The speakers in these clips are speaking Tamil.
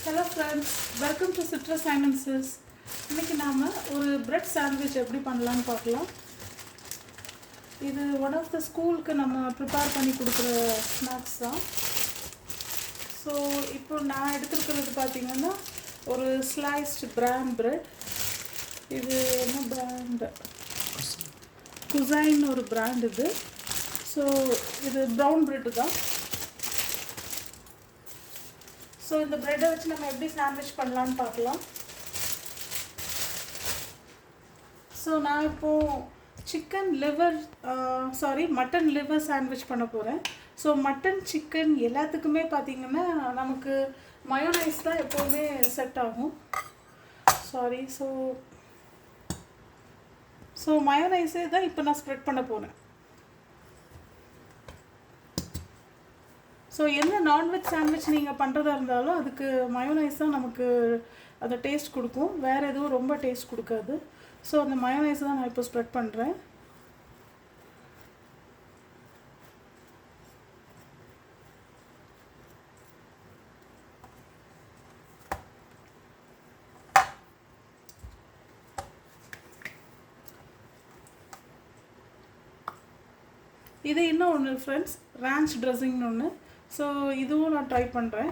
Hello friends, welcome to Citrus Simonses. இன்னைக்கு நாம ஒரு பிரெட் சாண்ட்விச் எப்படி பண்ணலாம்னு பார்க்கலாம். இது ஒன் ஆஃப் த ஸ்கூலுக்கு நம்ம ப்ரிப்பேர் பண்ணி கொடுக்குற ஸ்நாக்ஸ் தான். ஸோ இப்போ நான் எடுத்துருக்கிறது பார்த்தீங்கன்னா ஒரு ஸ்லைஸ்டு பிராண்ட் பிரெட். இது என்ன பிராண்டு? குசைன் ஒரு பிராண்ட் இது. ஸோ இது ப்ரௌன் பிரெட்டு தான். ஸோ இந்த ப்ரெட்டை வச்சு நம்ம எப்படி சாண்ட்விச் பண்ணலான்னு பார்க்கலாம். ஸோ நான் இப்போது மட்டன் லிவர் சாண்ட்விச் பண்ண போகிறேன். ஸோ மட்டன் சிக்கன் எல்லாத்துக்குமே பார்த்திங்கன்னா நமக்கு மயோனைஸ் தான் எப்போவுமே செட் ஆகும். ஸோ மயோனைஸே தான் இப்போ நான் ஸ்ப்ரெட் பண்ண போகிறேன். ஸோ என்ன நான்வெஜ் சாண்ட்விச் நீங்கள் பண்ணுறதா இருந்தாலும் அதுக்கு மயோனைஸ் தான் நமக்கு அந்த டேஸ்ட் கொடுக்கும், வேறு எதுவும் ரொம்ப டேஸ்ட் கொடுக்காது. ஸோ அந்த மயோனைஸ் தான் நான் இப்போ ஸ்ப்ரெட் பண்ணுறேன். இது இன்னும் ஒன்று ஃப்ரெண்ட்ஸ், ரான்ச் ட்ரெஸ்ஸிங்னு ஒன்று. ஸோ இதுவும் நான் ட்ரை பண்ணுறேன்.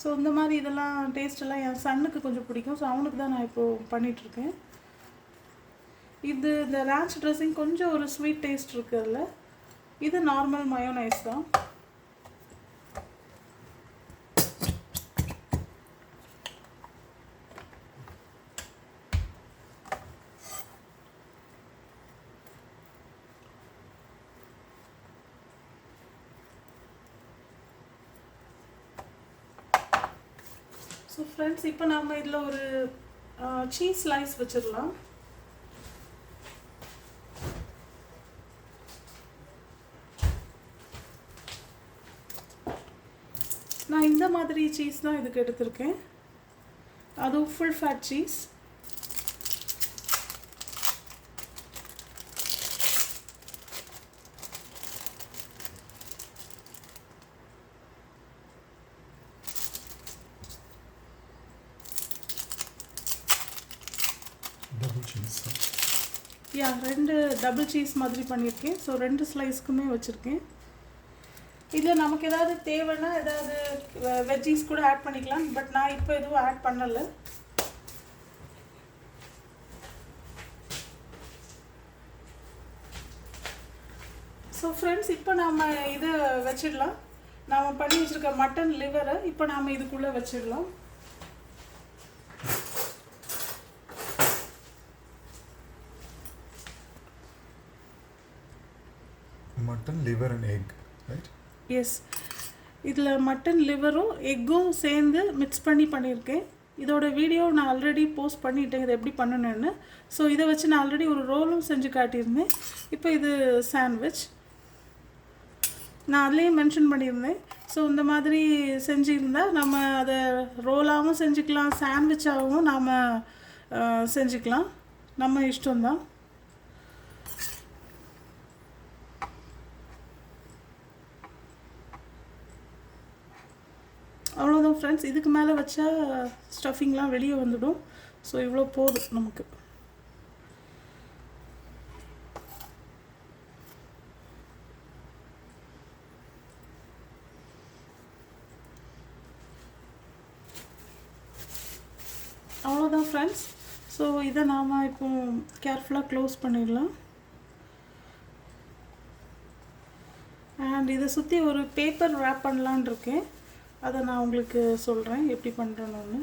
ஸோ இந்த மாதிரி இதெல்லாம் டேஸ்ட்டெல்லாம் என் சன்னுக்கு கொஞ்சம் பிடிக்கும். ஸோ அவனுக்கு தான் நான் இப்போது பண்ணிகிட்ருக்கேன். இந்த ரான்ச் ட்ரெஸ்ஸிங் கொஞ்சம் ஒரு ஸ்வீட் டேஸ்ட் இருக்குது அதில். இது நார்மல் மயோனைஸ் தான். ஸோ ஃப்ரெண்ட்ஸ், இப்போ நம்ம இதில் ஒரு சீஸ் ஸ்லைஸ் வச்சிடலாம். நான் இந்த மாதிரி சீஸ் தான் இதுக்கு எடுத்திருக்கேன், அதுவும் ஃபுல் ஃபேட் சீஸ். ரெண்டு டபுள் சீஸ் மாதிரி பண்ணியிருக்கேன். ஸோ 2 ஸ்லைஸ்க்குமே வச்சுருக்கேன். இதில் நமக்கு ஏதாவது தேவைன்னா ஏதாவது வெஜ்ஜீஸ் கூட ஆட் பண்ணிக்கலாம். பட் நான் இப்போ எதுவும் ஆட் பண்ணலை. ஸோ ஃப்ரெண்ட்ஸ், இப்போ நாம் இதை வச்சிடலாம். நாம் பண்ணி வச்சுருக்க மட்டன் லிவரை இப்போ நாம் இதுக்குள்ளே வச்சிடலாம். Mutton liver and egg, right? Yes, இதில் மட்டன் லிவரும் எக்கும் சேர்ந்து மிக்ஸ் பண்ணியிருக்கேன். இதோட வீடியோ நான் ஆல்ரெடி போஸ்ட் பண்ணிட்டேன், இதை எப்படி பண்ணணுன்னு. ஸோ இதை வச்சு நான் ஆல்ரெடி ஒரு ரோலும் செஞ்சு காட்டியிருந்தேன். இப்போ இது சாண்ட்விச் நான் அதுலேயும் மென்ஷன் பண்ணியிருந்தேன். ஸோ இந்த மாதிரி செஞ்சுருந்தால் நம்ம அதை ரோலாகவும் செஞ்சுக்கலாம், சாண்ட்விச்சாகவும் நாம் செஞ்சுக்கலாம், நம்ம இஷ்டம்தான். அவ்வளோதான் ஃப்ரெண்ட்ஸ், இதுக்கு மேலே வச்சா ஸ்டஃபிங்லாம் வெளியே வந்துடும். ஸோ இவ்வளோ போதும் நமக்கு. அவ்வளோதான் ஃப்ரெண்ட்ஸ். ஸோ இதை நாம் இப்போ கேர்ஃபுல்லாக க்ளோஸ் பண்ணிடலாம். அண்ட் இதை சுற்றி ஒரு பேப்பர் ரேப் பண்ணலான் இருக்கேன். அதை நான் உங்களுக்கு சொல்கிறேன் எப்படி பண்ணுறேன்னு.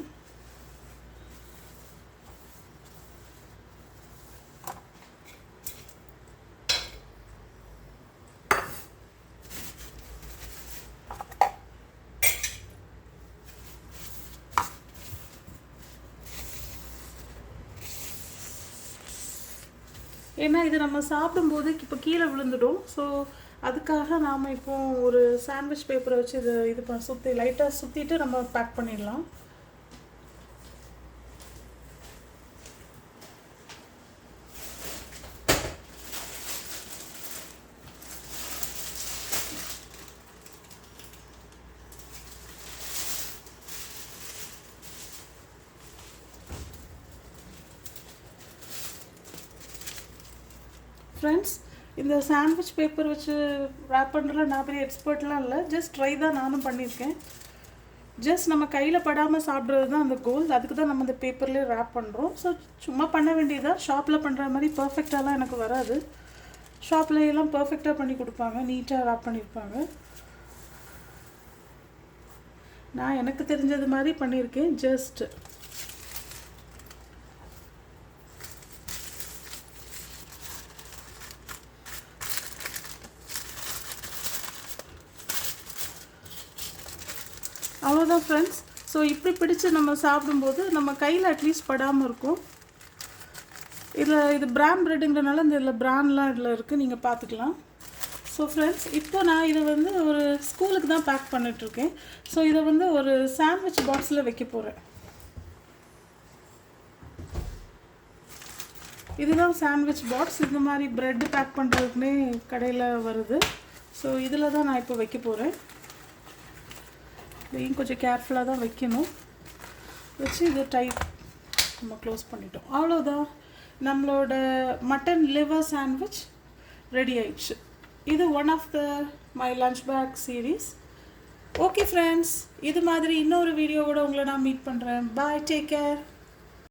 ஏன்னா இது நம்ம சாப்பிடும்போது இப்போ கீழே விழுந்துடும். ஸோ அதுக்காக நாம் இப்போ ஒரு சாண்ட்விச் பேப்பரை வச்சு இது சுற்றி லைட்டாக சுற்றிட்டு நம்ம பேக் பண்ணிடலாம். ஃப்ரெண்ட்ஸ், இந்த சாண்ட்விச் பேப்பர் வச்சு ரேப் பண்ணுறதுல நான் பெரிய எக்ஸ்பர்ட்லாம் இல்லை, ஜஸ்ட் ட்ரை தான் நானும் பண்ணியிருக்கேன். ஜஸ்ட் நம்ம கையில் படாமல் சாப்பிட்றது தான் அந்த கோல். அதுக்கு தான் நம்ம இந்த பேப்பர்லேயே ரேப் பண்ணுறோம். ஸோ சும்மா பண்ண வேண்டியதாக. ஷாப்பில் பண்ணுற மாதிரி பர்ஃபெக்டாலாம் எனக்கு வராது. ஷாப்பில் எல்லாம் பர்ஃபெக்டாக பண்ணி கொடுப்பாங்க, நீட்டாக ரேப் பண்ணியிருப்பாங்க. நான் எனக்கு தெரிஞ்சது மாதிரி பண்ணியிருக்கேன். ஜஸ்ட் அவ்வளோதான் ஃப்ரெண்ட்ஸ். ஸோ இப்படி பிடிச்சு நம்ம சாப்பிடும்போது நம்ம கையில் அட்லீஸ்ட் படாமல் இருக்கும். இது பிரான் பிரெட்டுங்கிறனால இந்த இதில் பிரான்லாம் இதில் இருக்குது, நீங்கள் பார்த்துக்கலாம். ஸோ ஃப்ரெண்ட்ஸ், இப்போ நான் இதை வந்து ஒரு ஸ்கூலுக்கு தான் பேக் பண்ணிகிட்ருக்கேன். ஸோ இதை வந்து ஒரு சாண்ட்விச் பாக்ஸில் வைக்க போகிறேன். இதுதான் சாண்ட்விச் பாக்ஸ். இந்த மாதிரி ப்ரெட்டு பேக் பண்ணுறதுக்குனே கடையில் வருது. ஸோ இதில் தான் நான் இப்போ வைக்க போகிறேன். இதையும் கொஞ்சம் கேர்ஃபுல்லாக தான் வைக்கணும். வச்சு இதை டைட் நம்ம க்ளோஸ் பண்ணிட்டோம். அவ்வளோதான், நம்மளோட மட்டன் லிவர் சாண்ட்விச் ரெடி ஆயிடுச்சு. இது one of my lunch pack series. Okay friends, இது மாதிரி இன்னொரு வீடியோவோட உங்களை நான் மீட் பண்ணுறேன். Bye, take care.